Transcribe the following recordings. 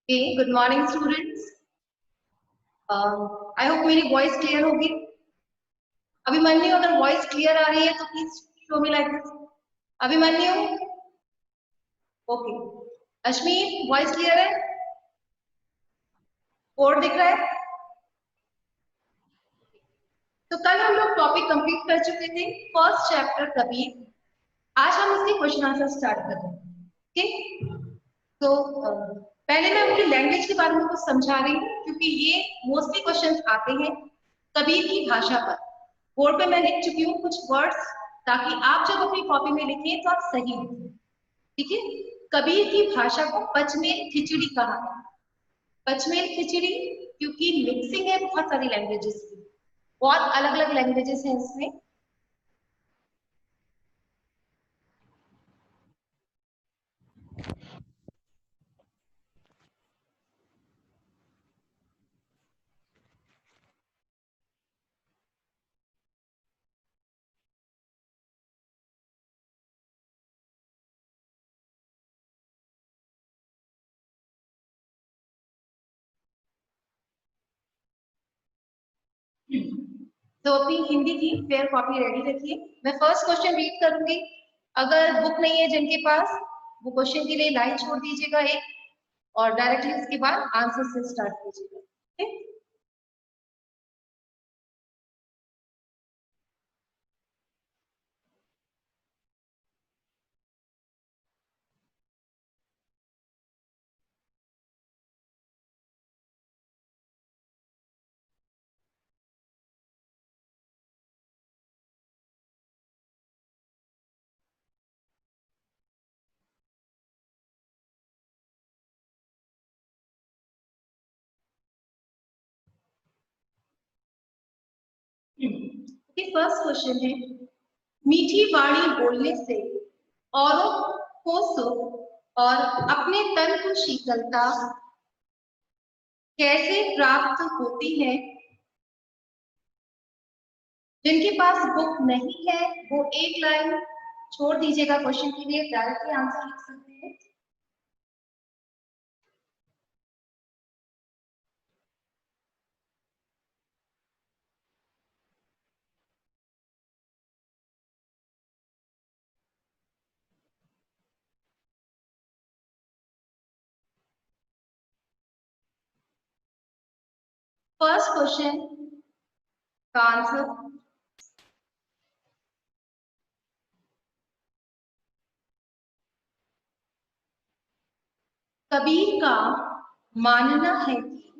Good morning students. I hope मेरी voice clear होगी। अभिमन्यु, अगर वॉइस क्लियर आ रही है तो please show me like this. Abhimanyu, okay. Ashmi, voice clear है? बोर्ड दिख रहा है? तो कल हम लोग टॉपिक कंप्लीट कर चुके थे, फर्स्ट चैप्टर कबीर। आज हम इसकी क्वेश्चन आंसर स्टार्ट कर रहे हैं। ठीक, तो पहले मैं उनकी लैंग्वेज के बारे में कुछ समझा रही हूँ, क्योंकि ये मोस्टली क्वेश्चंस आते हैं कबीर की भाषा पर। बोर्ड पे मैं लिख चुकी हूँ कुछ वर्ड्स, ताकि आप जब अपनी कॉपी में लिखें तो आप सही लिखें। ठीक है। कबीर की भाषा को पचमेल खिचड़ी कहा है। पचमेल खिचड़ी क्योंकि मिक्सिंग है बहुत सारी लैंग्वेजेस की, बहुत अलग अलग लैंग्वेजेस हैं इसमें। तो अपनी हिंदी की फेयर कॉपी रेडी रखिए। मैं फर्स्ट क्वेश्चन रीड करूंगी। अगर बुक नहीं है जिनके पास, वो क्वेश्चन के लिए लाइन छोड़ दीजिएगा एक, और डायरेक्टली उसके बाद आंसर से स्टार्ट कीजिएगा। ठीक। फर्स्ट क्वेश्चन है, मीठी वाणी बोलने से औरों को सुख और अपने तन को शीतलता कैसे प्राप्त होती है? जिनके पास बुक नहीं है वो एक लाइन छोड़ दीजिएगा क्वेश्चन के लिए, डायरेक्टली आंसर लिख सकते हैं। फर्स्ट क्वेश्चन का आंसर कबीर का मानना है कि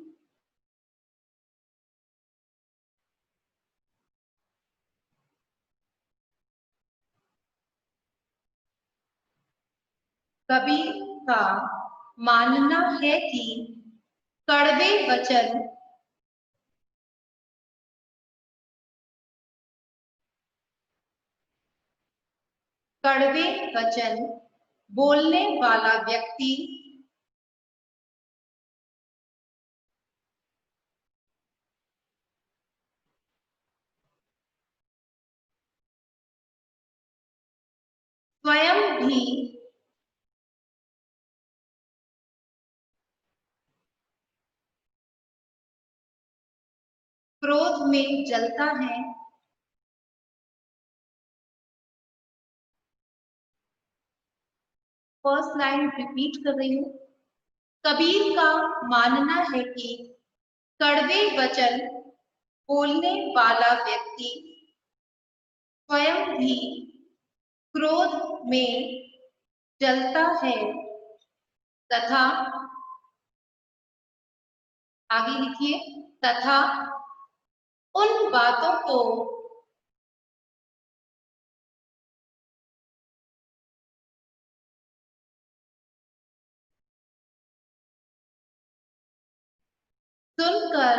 कबीर का मानना है कि कड़वे वचन कड़वे वचन बोलने वाला व्यक्ति स्वयं भी क्रोध में जलता है। फर्स्ट लाइन रिपीट कर रही हूँ। कबीर का मानना है कि कड़वे वचन बोलने वाला व्यक्ति स्वयं भी क्रोध में जलता है तथा, आगे लिखिए, तथा उन बातों को सुनकर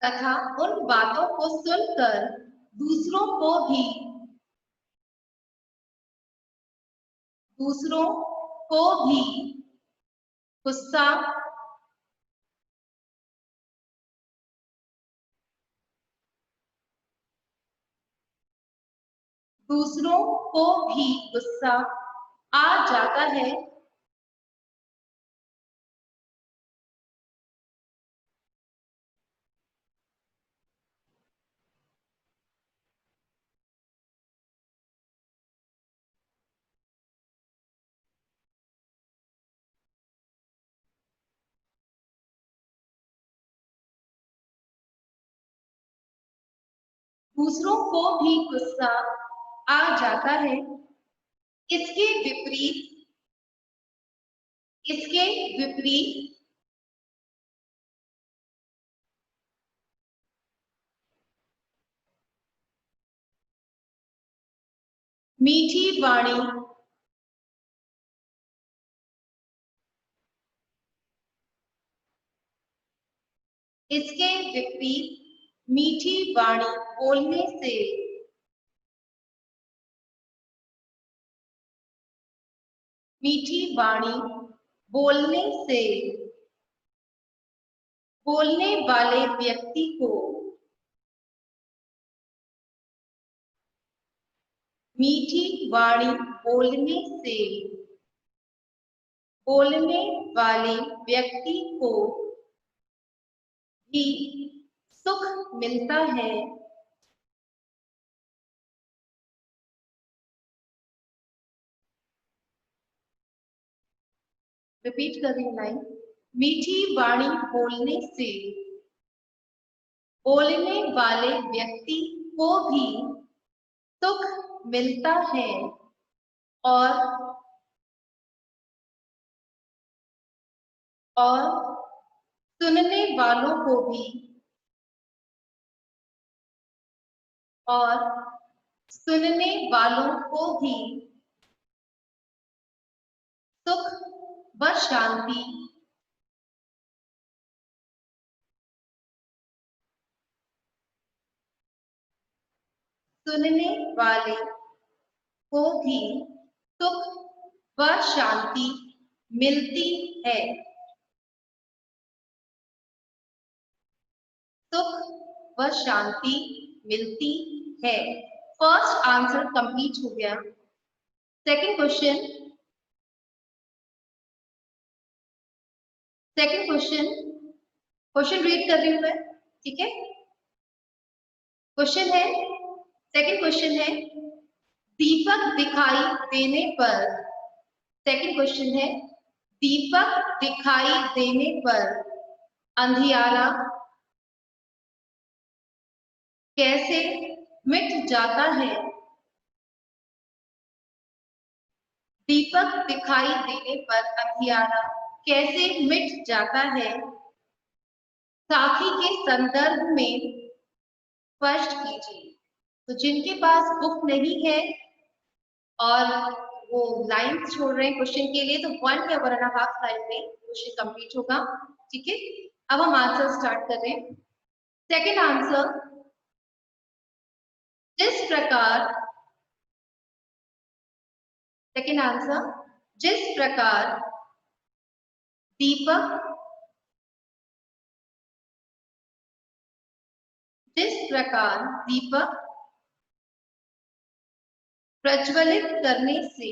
तथा उन बातों को सुनकर दूसरों को भी गुस्सा दूसरों को भी गुस्सा आ जाता है। दूसरों को भी गुस्सा आ जाता है। इसके विपरीत, इसके विपरीत मीठी वाणी, इसके विपरीत मीठी वाणी बोलने से, मीठी वाणी बोलने से बोलने वाले व्यक्ति को, मीठी वाणी बोलने से बोलने वाले व्यक्ति को भी सुख मिलता है। रिपीट कर रही हूं लाइन। मीठी वाणी बोलने से बोलने वाले व्यक्ति को भी सुख मिलता है और और सुनने वालों को भी, और सुनने वालों को भी सुख व शांति, सुनने वाले को भी सुख व शांति मिलती है। सुख व शांति मिलती है। फर्स्ट आंसर कंप्लीट हो गया। सेकंड क्वेश्चन, क्वेश्चन रीड कर रही हूं मैं, ठीक है। क्वेश्चन है, सेकंड क्वेश्चन है, दीपक दिखाई देने पर, सेकंड क्वेश्चन है, दीपक दिखाई देने पर अंधियारा कैसे मिट जाता है। दीपक दिखाई देने पर अंधियारा कैसे मिट जाता है। साथी के संदर्भ में स्पष्ट कीजिए। तो जिनके पास बुक नहीं है और वो लाइंस छोड़ रहे हैं क्वेश्चन के लिए, तो 1 या 1.5 लाइन में क्वेश्चन कंप्लीट होगा, ठीक है। अब हम आंसर स्टार्ट कर रहे हैं। सेकंड आंसर, जिस प्रकार, सेकंड आंसर, जिस प्रकार दीपक, जिस प्रकार दीपक प्रज्वलित करने से,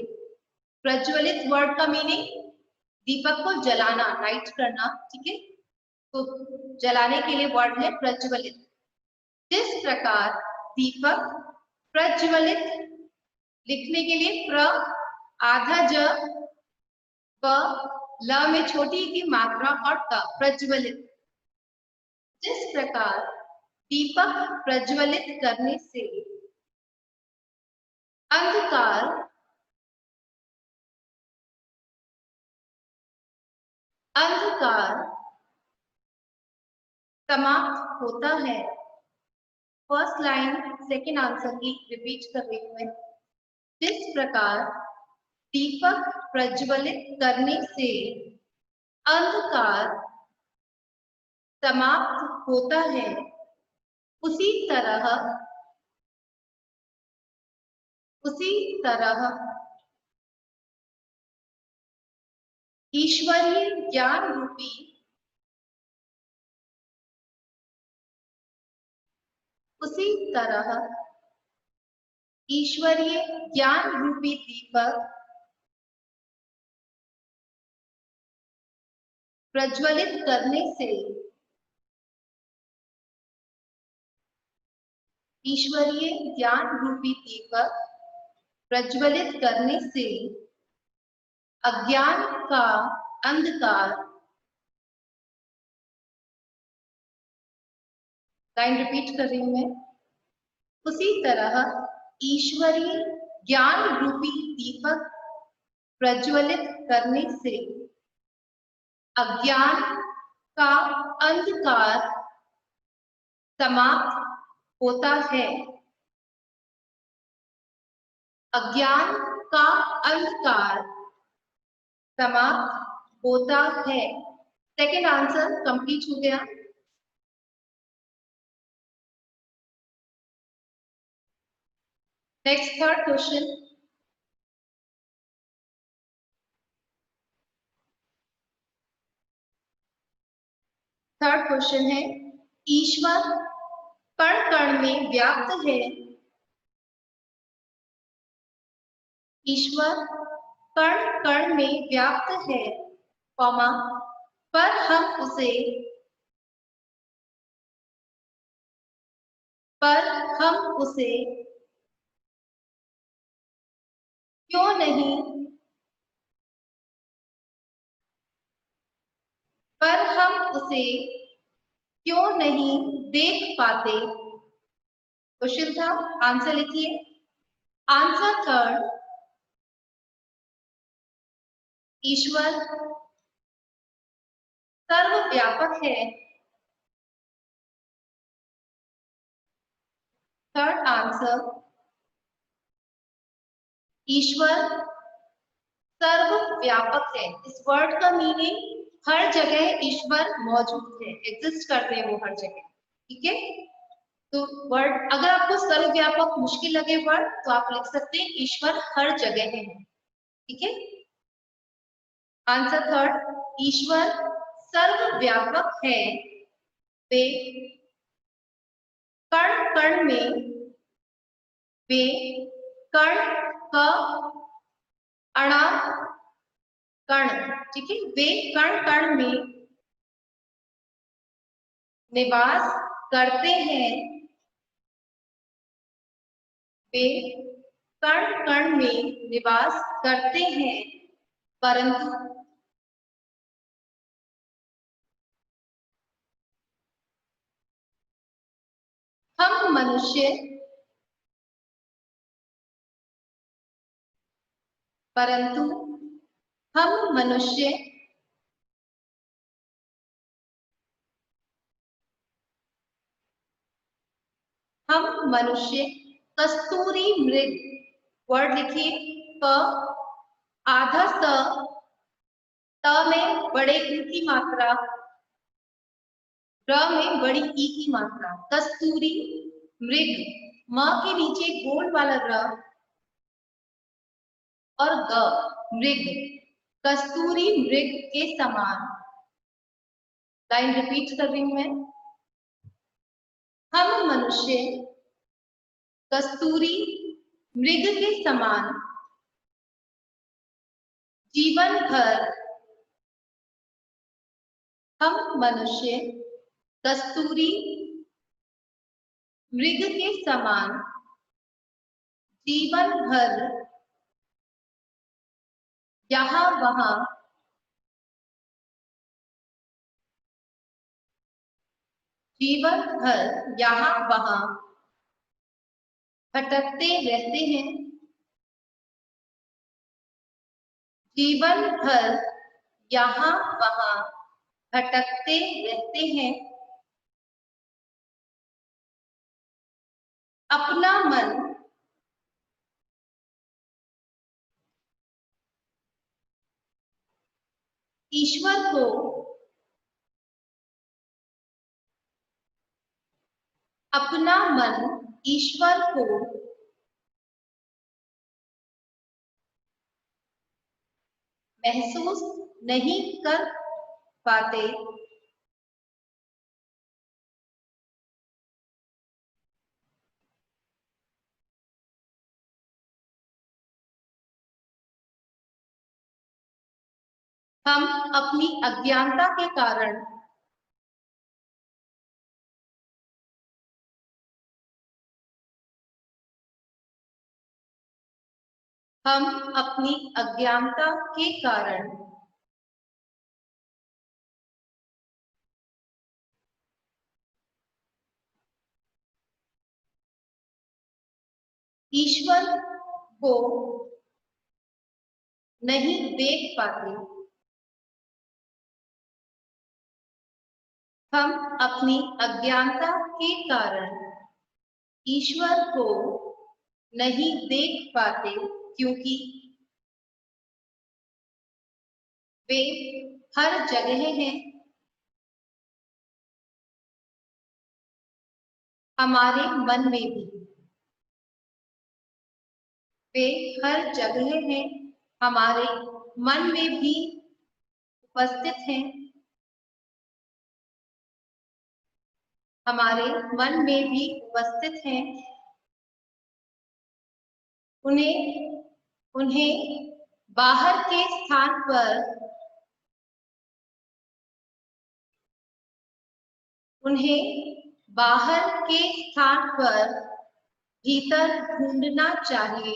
प्रज्वलित वर्ड का मीनिंग दीपक को जलाना, लाइट करना, ठीक है। तो जलाने के लिए वर्ड है प्रज्वलित। जिस प्रकार दीपक प्रज्वलित, लिखने के लिए प्र, आधा ज, प, ल में छोटी की मात्रा और क, प्रज्वलित। जिस प्रकार दीपक प्रज्वलित करने से अंधकार, अंधकार समाप्त होता है। फर्स्ट लाइन सेकंड आंसर की रिपीट कर रही हूं मैं। जिस प्रकार दीपक प्रज्वलित करने से अंधकार समाप्त होता है, उसी तरह, उसी तरह ईश्वरीय ज्ञान रूपी, उसी तरह ईश्वरीय ज्ञान रूपी दीपक प्रज्वलित करने से, ईश्वरीय ज्ञान रूपी दीपक प्रज्वलित करने से अज्ञान का अंधकार, लाइन रिपीट कर रही हूं मैं, उसी तरह ईश्वरीय ज्ञान रूपी दीपक प्रज्वलित करने से अज्ञान का अंधकार समाप्त होता है। अज्ञान का अंधकार समाप्त होता है। सेकेंड आंसर कंप्लीट हो गया। Next third question, third question है, ईश्वर कण कण में व्याप्त है। ईश्वर कण कण में व्याप्त है, कॉमा, पर हम उसे क्यों नहीं, पर हम उसे क्यों नहीं देख पाते। क्वेश्चन था, आंसर लिखिए। आंसर थर्ड, ईश्वर सर्वव्यापक है। थर्ड आंसर, ईश्वर सर्वव्यापक है। इस वर्ड का मीनिंग हर जगह ईश्वर मौजूद है, एग्जिस्ट करते हैं वो हर जगह। ठीक है, तो वर्ड अगर आपको सर्वव्यापक मुश्किल लगे वर्ड तो आप लिख सकते हैं ईश्वर हर जगह है। ठीक है, आंसर थर्ड, ईश्वर सर्वव्यापक है। वे कण कण में, वे कण क अणा कण, ठीक है, वे कण कण में निवास करते हैं। वे कण कण में निवास करते हैं, परंतु हम मनुष्य, परंतु हम मनुष्य हम मनुष्य कस्तूरी मृग, वर्ड लिखिए, क आधा स, त में बड़े ई की मात्रा, र में बड़ी ई की मात्रा, कस्तूरी मृग, म के नीचे गोल वाला र और ग, मृग, कस्तूरी मृग के समान। लाइन रिपीट कर रही हूं मैं। हम मनुष्य कस्तूरी मृग के समान जीवन भर, हम मनुष्य कस्तूरी मृग के समान जीवन भर यहाँ वहां, जीवन भर यहाँ वहां भटकते रहते हैं। जीवन भर यहाँ वहां भटकते रहते हैं। अपना मन, ईश्वर को अपना मन ईश्वर को महसूस नहीं कर पाते। हम अपनी अज्ञानता के कारण हम अपनी अज्ञानता के कारण ईश्वर को नहीं देख पाते। हम अपनी अज्ञानता के कारण ईश्वर को नहीं देख पाते क्योंकि वे हर जगह हैं, हमारे मन में भी। वे हर जगह हैं, हमारे मन में भी उपस्थित हैं, हमारे मन में भी उपस्थित हैं। उन्हें उन्हें बाहर के स्थान पर उन्हें बाहर के स्थान पर भीतर ढूंढना चाहिए।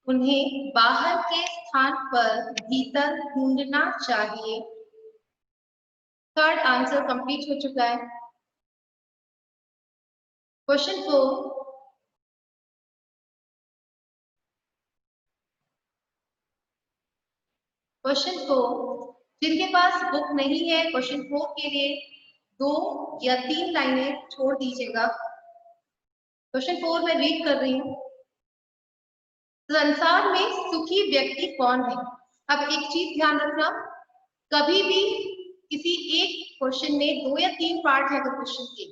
उन्हें बाहर के स्थान पर भीतर ढूंढना चाहिए। थर्ड आंसर कंप्लीट हो चुका है। क्वेश्चन 4, जिनके पास बुक नहीं है क्वेश्चन 4 के लिए 2 या 3 लाइनें छोड़ दीजिएगा। क्वेश्चन 4 मैं रीड कर रही हूँ। संसार में सुखी व्यक्ति कौन है? अब एक चीज ध्यान रखना, कभी भी किसी एक क्वेश्चन में 2 या 3 पार्ट है अगर क्वेश्चन के,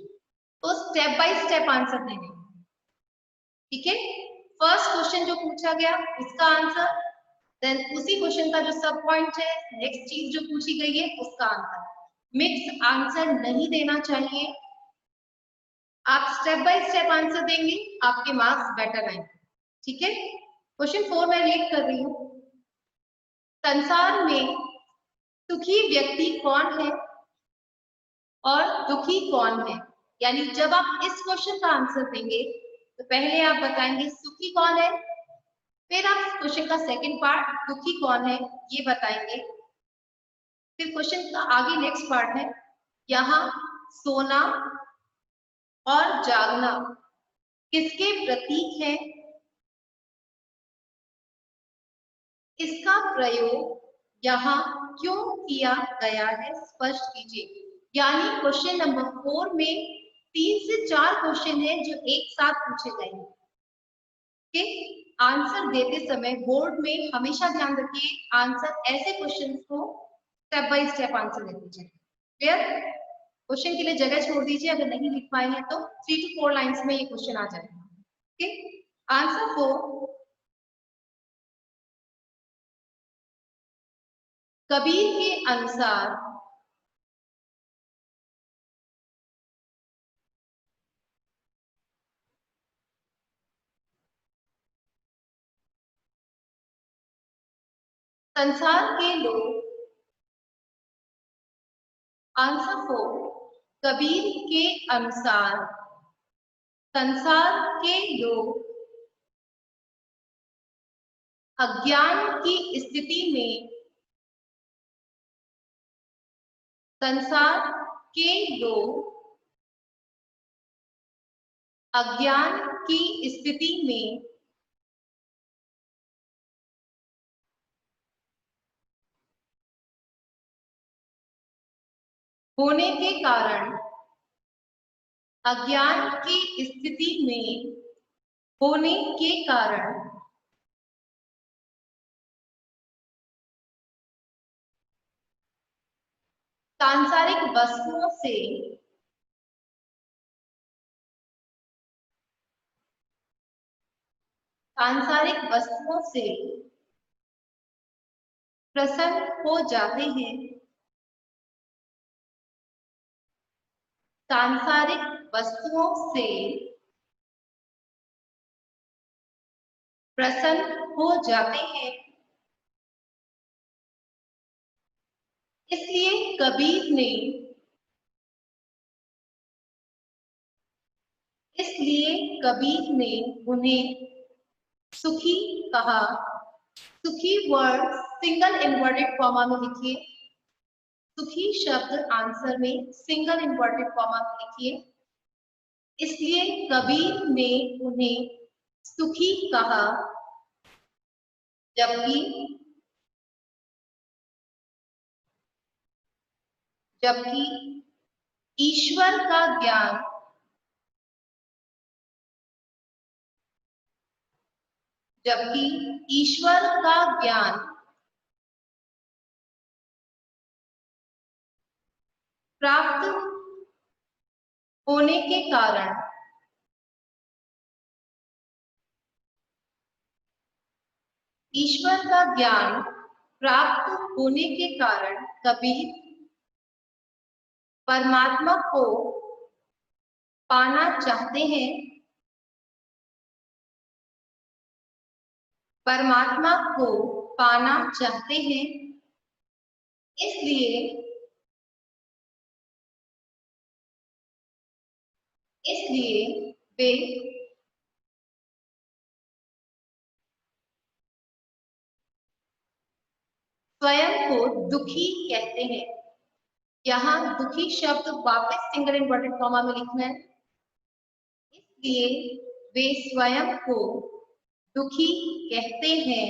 तो स्टेप बाय स्टेप आंसर देने। ठीक है, फर्स्ट क्वेश्चन जो पूछा गया उसका आंसर, देन उसी क्वेश्चन का जो सब पॉइंट है, नेक्स्ट चीज जो पूछी गई है उसका आंसर। मिक्स आंसर नहीं देना चाहिए। आप स्टेप बाय स्टेप आंसर देंगे, आपके मार्क्स बेटर आएंगे। ठीक है, क्वेश्चन 4 मैं रीड कर रही हूँ। संसार में सुखी व्यक्ति कौन है और दुखी कौन है? यानी जब आप इस क्वेश्चन का आंसर देंगे तो पहले आप बताएंगे सुखी कौन है, फिर आप क्वेश्चन का सेकंड पार्ट दुखी कौन है ये बताएंगे। फिर क्वेश्चन का आगे नेक्स्ट पार्ट है, यहाँ सोना और जागना किसके प्रतीक है, इसका प्रयोग यहाँ क्यों किया गया है स्पष्ट कीजिए। यानी क्वेश्चन नंबर 4 में 3 से 4 क्वेश्चन है जो एक साथ पूछे गए हैं। के आंसर देते समय बोर्ड में हमेशा ध्यान रखिए, आंसर ऐसे क्वेश्चन को स्टेप बाय स्टेप आंसर लिख दीजिए। क्लियर? क्वेश्चन के लिए जगह छोड़ दीजिए, अगर नहीं लिख पाए हैं तो 3 to 4 लाइंस में ये क्वेश्चन आ जाएगा। ठीक, आंसर 4, कबीर के अनुसार संसार के लोग, आंसर 4, कबीर के अनुसार संसार के लोग अज्ञान की स्थिति में, संसार के लोग अज्ञान की स्थिति में होने के कारण, अज्ञान की स्थिति में होने के कारण सांसारिक वस्तुओं से सांसारिक वस्तुओं से प्रसन्न हो जाते हैं, सांसारिक वस्तुओं से प्रसन्न हो जाते हैं। इसलिए कबीर ने उन्हें सुखी कहा। सुखी वर्ड सिंगल इन्वर्टेड कॉमा में लिखिए। सुखी शब्द आंसर में सिंगल इन्वर्टेड कॉमा में लिखिए। इसलिए कबीर ने उन्हें सुखी कहा, जबकि ईश्वर का ज्ञान प्राप्त होने के कारण कबीर परमात्मा को पाना चाहते हैं। इसलिए वे स्वयं को दुखी कहते हैं। यहाँ दुखी शब्द वापस सिंगल इन्वर्टेड कॉमा में लिखना है। इसलिए वे स्वयं को दुखी कहते हैं।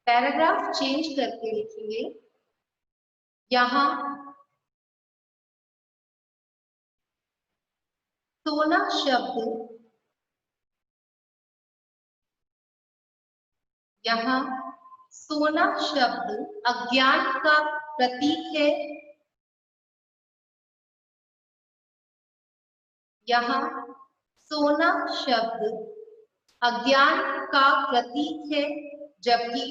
पैराग्राफ चेंज करके लिखेंगे। यहाँ सोना शब्द अज्ञान का प्रतीक है। यहाँ सोना शब्द अज्ञान का प्रतीक है, जबकि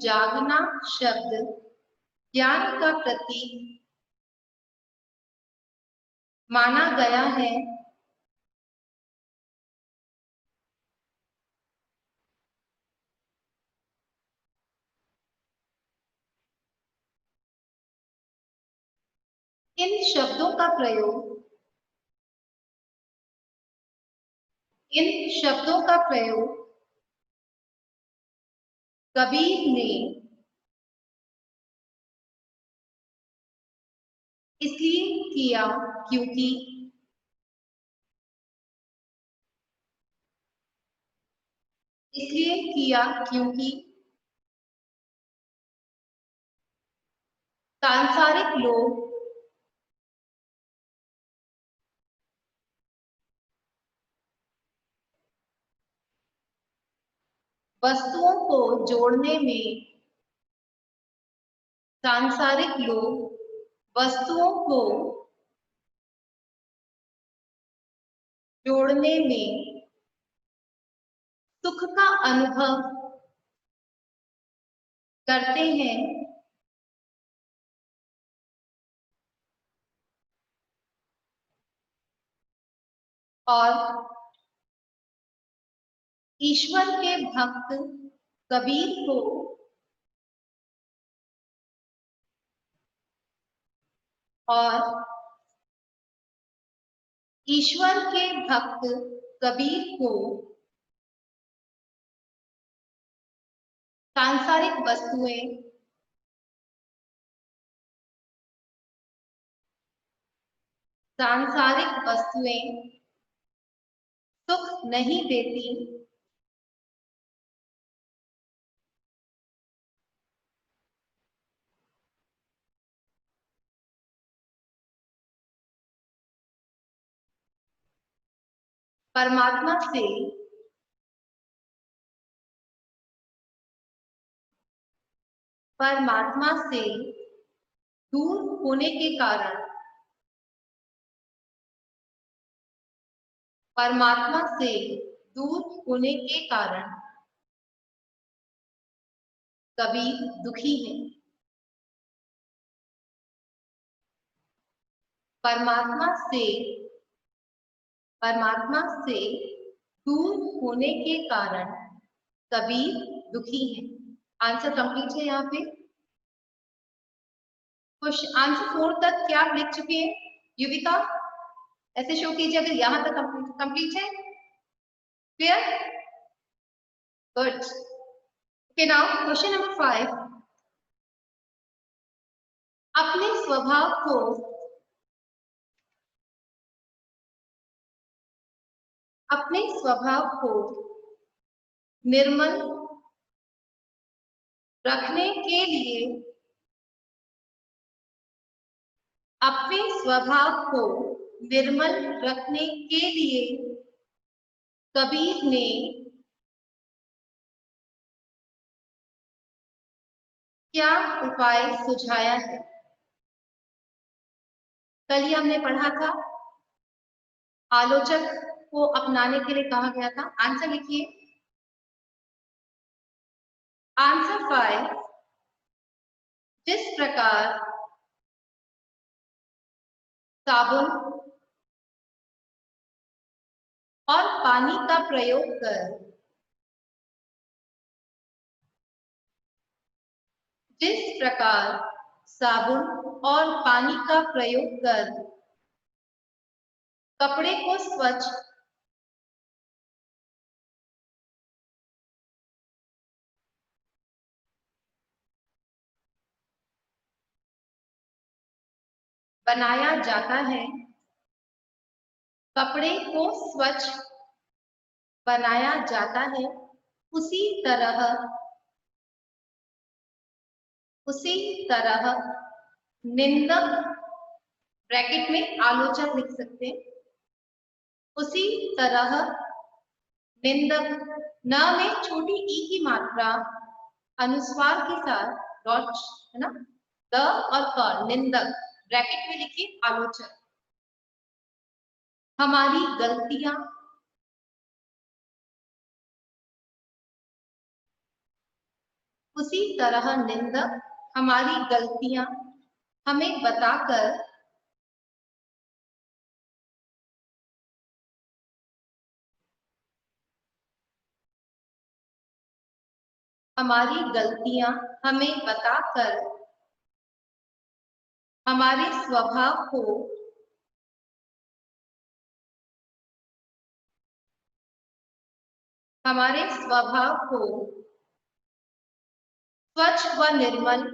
जागना शब्द ज्ञान का प्रतीक माना गया है। इन शब्दों का प्रयोग कबीर ने इसलिए किया क्योंकि सांसारिक लोग वस्तुओं को जोड़ने में सुख का अनुभव करते हैं, और ईश्वर के भक्त कबीर को सांसारिक वस्तुएं सुख नहीं देती, परमात्मा से दूर होने के कारण, परमात्मा से दूर होने के कारण कबीर दुखी है। परमात्मा से दूर होने के कारण कबीर दुखी है। आंसर कंप्लीट है यहाँ पे। क्वेश्चन आंसर 4 तक क्या आप लिख चुके हैं? युविका ऐसे शो कीजिए अगर यहाँ तक कंप्लीट है। Clear? Good. Okay, now question number 5। अपने स्वभाव को निर्मल रखने के लिए, अपने स्वभाव को निर्मल रखने के लिए कबीर ने क्या उपाय सुझाया है? कल ही हमने पढ़ा था, आलोचक को अपनाने के लिए कहा गया था। आंसर लिखिए। आंसर 5। जिस प्रकार साबुन और पानी का प्रयोग कर, जिस प्रकार साबुन और पानी का प्रयोग कर कपड़े को स्वच्छ बनाया जाता है, कपड़े को स्वच्छ बनाया जाता है, उसी तरह निंदक, ब्रैकेट में आलोचक लिख सकते हैं, उसी तरह निंदक, न में छोटी ई की मात्रा अनुस्वार के साथ डॉट है ना, द और क, निंदक, ब्रैकेट में लिखिए आलोचक। हमारी गलतियां उसी तरह निंदक हमारी गलतियां हमें बताकर हमारी गलतियां हमें बताकर हमारे स्वभाव को स्वच्छ व निर्मल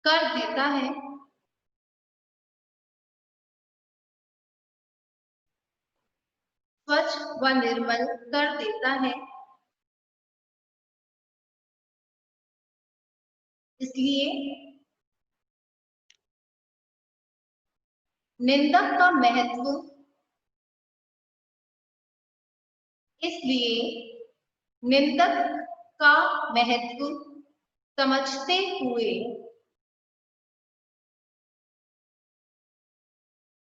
कर देता है, स्वच्छ व निर्मल कर देता है। इसलिए निंदक का महत्व, इसलिए निंदक का महत्व समझते हुए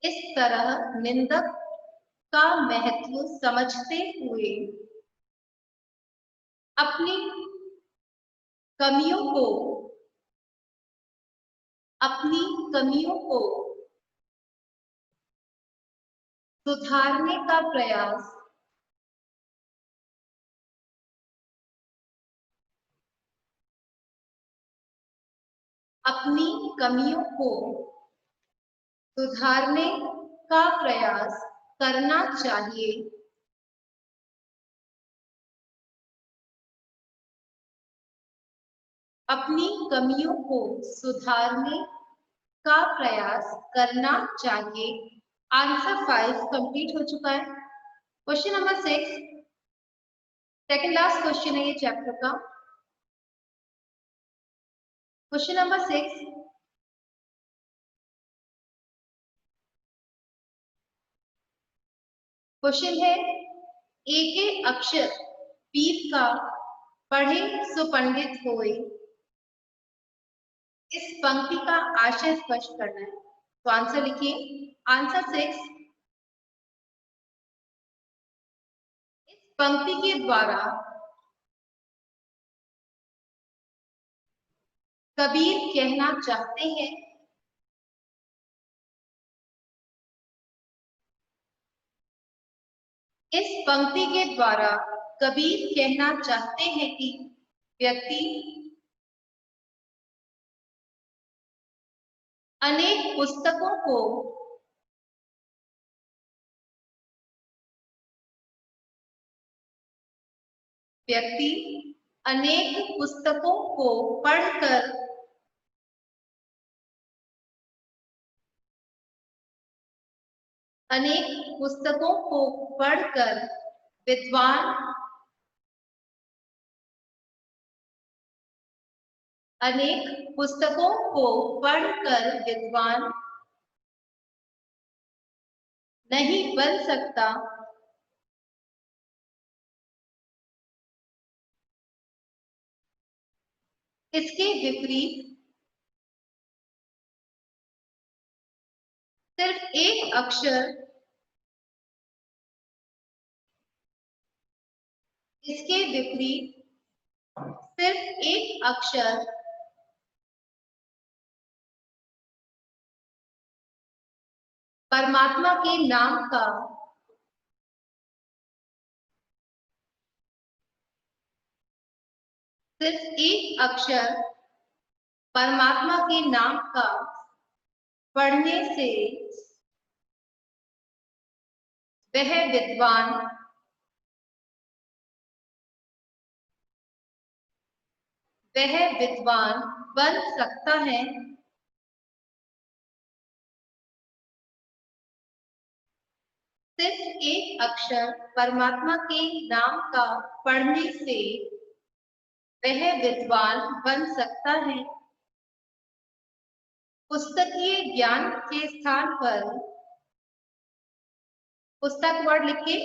इस तरह निंदक का महत्व समझते हुए अपनी कमियों को सुधारने का प्रयास अपनी कमियों को सुधारने का प्रयास करना चाहिए। अपनी कमियों को सुधारने का प्रयास करना चाहिए। आंसर 5 कंप्लीट हो चुका है। Question number 6, second last question है ये चैप्टर का। क्वेश्चन नंबर 6, क्वेश्चन है, एक के अक्षर पीर का पढ़े सो पंडित होए। इस पंक्ति का आशय स्पष्ट करना है, तो आंसर लिखिए। आंसर 6, इस पंक्ति के द्वारा कबीर कहना चाहते हैं इस पंक्ति के द्वारा कबीर कहना चाहते हैं कि व्यक्ति अनेक पुस्तकों को व्यक्ति अनेक पुस्तकों को पढ़कर अनेक पुस्तकों को पढ़कर विद्वान अनेक पुस्तकों को पढ़कर विद्वान नहीं बन सकता, इसके विपरीत सिर्फ एक अक्षर इसके विपरीत सिर्फ एक अक्षर परमात्मा के नाम का सिर्फ एक अक्षर परमात्मा के नाम का पढ़ने से वह विद्वान बन सकता है, सिर्फ एक अक्षर परमात्मा के नाम का पढ़ने से वह विद्वान बन सकता है। पुस्तकीय ज्ञान के स्थान पर पुस्तक वर्ड लिखे,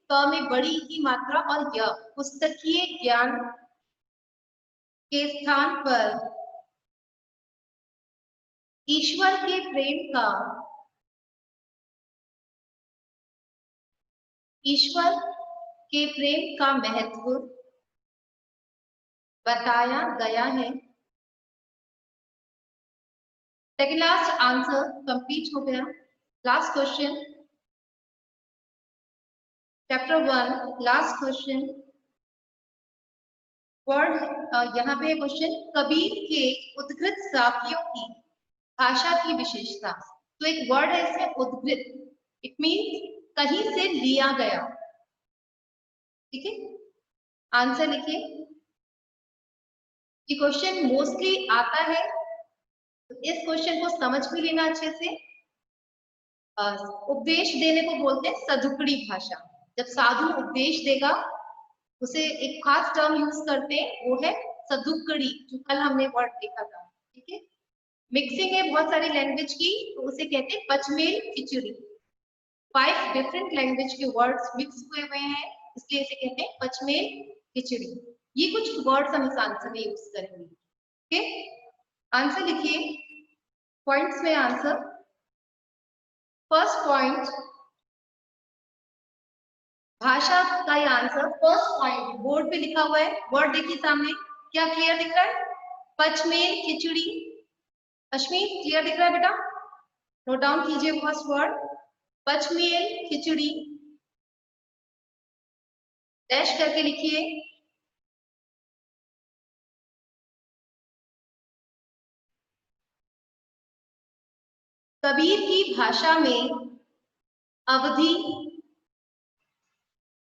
तो में बड़ी की मात्रा और य, पुस्तकीय ज्ञान के स्थान पर ईश्वर के प्रेम का महत्व बताया गया है। सेकंड लास्ट आंसर कंप्लीट हो गया। Last question, chapter 1 last question. Word यहाँ पे क्वेश्चन, कबीर के उद्गृत साखियों की भाषा की विशेषता। तो एक वर्ड है इसमें उद्गृत, इट मीन्स कहीं से लिया गया। ठीक है, आंसर लिखिए। ये क्वेश्चन मोस्टली आता है, तो इस क्वेश्चन को समझ भी लेना अच्छे से। उपदेश देने को बोलते हैं सदुकड़ी भाषा। जब साधु उपदेश देगा उसे एक खास टर्म यूज करते हैं, वो है सदुकड़ी, जो कल हमने वर्ड देखा था। ठीक है, मिक्सिंग है बहुत सारी लैंग्वेज की, तो उसे कहते हैं पचमेल खिचड़ी। 5 डिफरेंट लैंग्वेज के वर्ड्स मिक्स हुए हुए हैं, इसलिए इसे कहते हैं पचमेल खिचड़ी। ये कुछ वर्ड्स हम इस आंसर में यूज करेंगे। ओके, आंसर लिखिए, पॉइंट्स में आंसर। फर्स्ट पॉइंट भाषा का ये आंसर, फर्स्ट पॉइंट बोर्ड पे लिखा हुआ है, वर्ड देखिए सामने, क्या क्लियर दिख रहा है? पचमेल खिचड़ी। अश्मी क्लियर दिख रहा है बेटा? नोट डाउन कीजिए फर्स्ट वर्ड पचमेल खिचड़ी, डैश करके लिखिए। कबीर की भाषा में अवधी,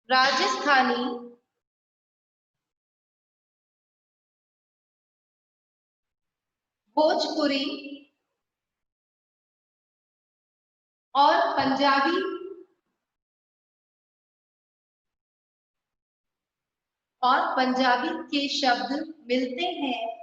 राजस्थानी, भोजपुरी और पंजाबी और पंजाबी के शब्द मिलते हैं।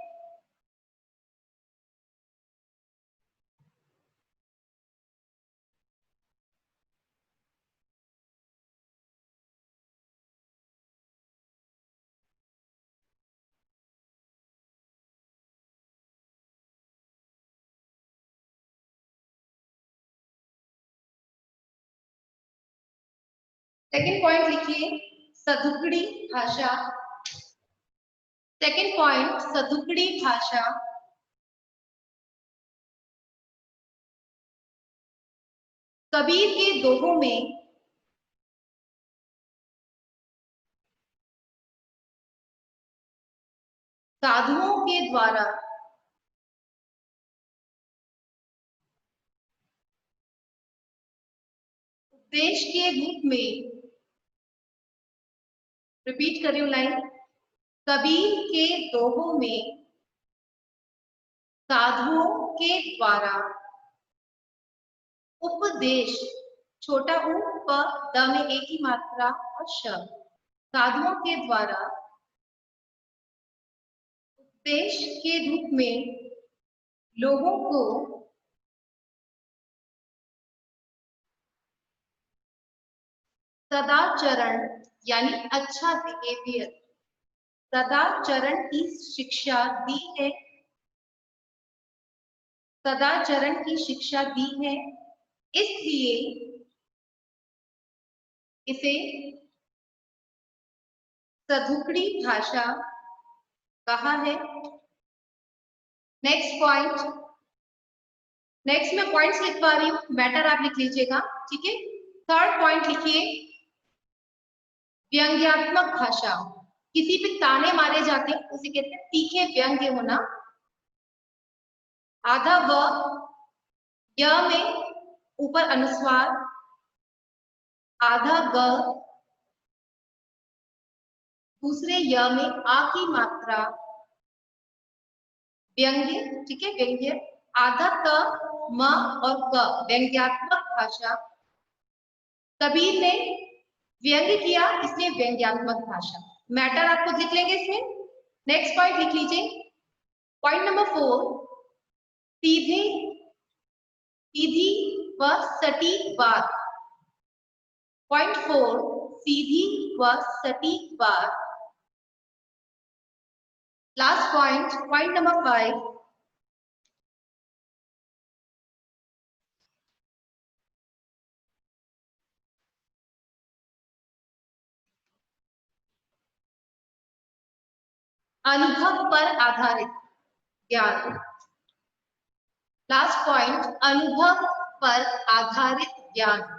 सेकंड पॉइंट लिखिए, सदुकड़ी भाषा। सेकंड पॉइंट, सदुकड़ी भाषा कबीर के दोहों में साधुओं के द्वारा उपदेश के रूप में, रिपीट कर रही हूं लाइन, कबीर के दोहों में साधुओं के द्वारा उपदेश, छोटा ऊ प द में एक ही मात्रा और शब्द, साधुओं के द्वारा उपदेश के रूप में लोगों को सदाचरण यानी अच्छा बिहेवियर, सदाचरण की शिक्षा दी है, सदाचरण की शिक्षा दी है, इसलिए इसे सदुकड़ी भाषा कहा है। नेक्स्ट पॉइंट, नेक्स्ट मैं पॉइंट्स लिख पा रही हूँ, मैटर आप लिख लीजिएगा, ठीक है। थर्ड पॉइंट लिखिए, व्यंग्यात्मक भाषा। किसी पे ताने मारे जाते हैं उसे कहते हैं तीखे व्यंग्य होना। आधा व य में ऊपर अनुस्वार, आधा ग दूसरे य में आ की मात्रा, व्यंग्य, ठीक है, व्यंग्य। आधा त म और क, व्यंग्यात्मक भाषा। कबीर ने व्यंग्य किया इसलिए व्यंग्यात्मक भाषा। मैटर आप खुद लिख लेंगे इसमें। नेक्स्ट पॉइंट लिख लीजिए, पॉइंट नंबर 4, सीधे सीधी व सटीक बात। पॉइंट 4, सीधी व सटीक बात। लास्ट पॉइंट, पॉइंट नंबर 5, अनुभव पर आधारित ज्ञान। लास्ट पॉइंट, अनुभव पर आधारित ज्ञान।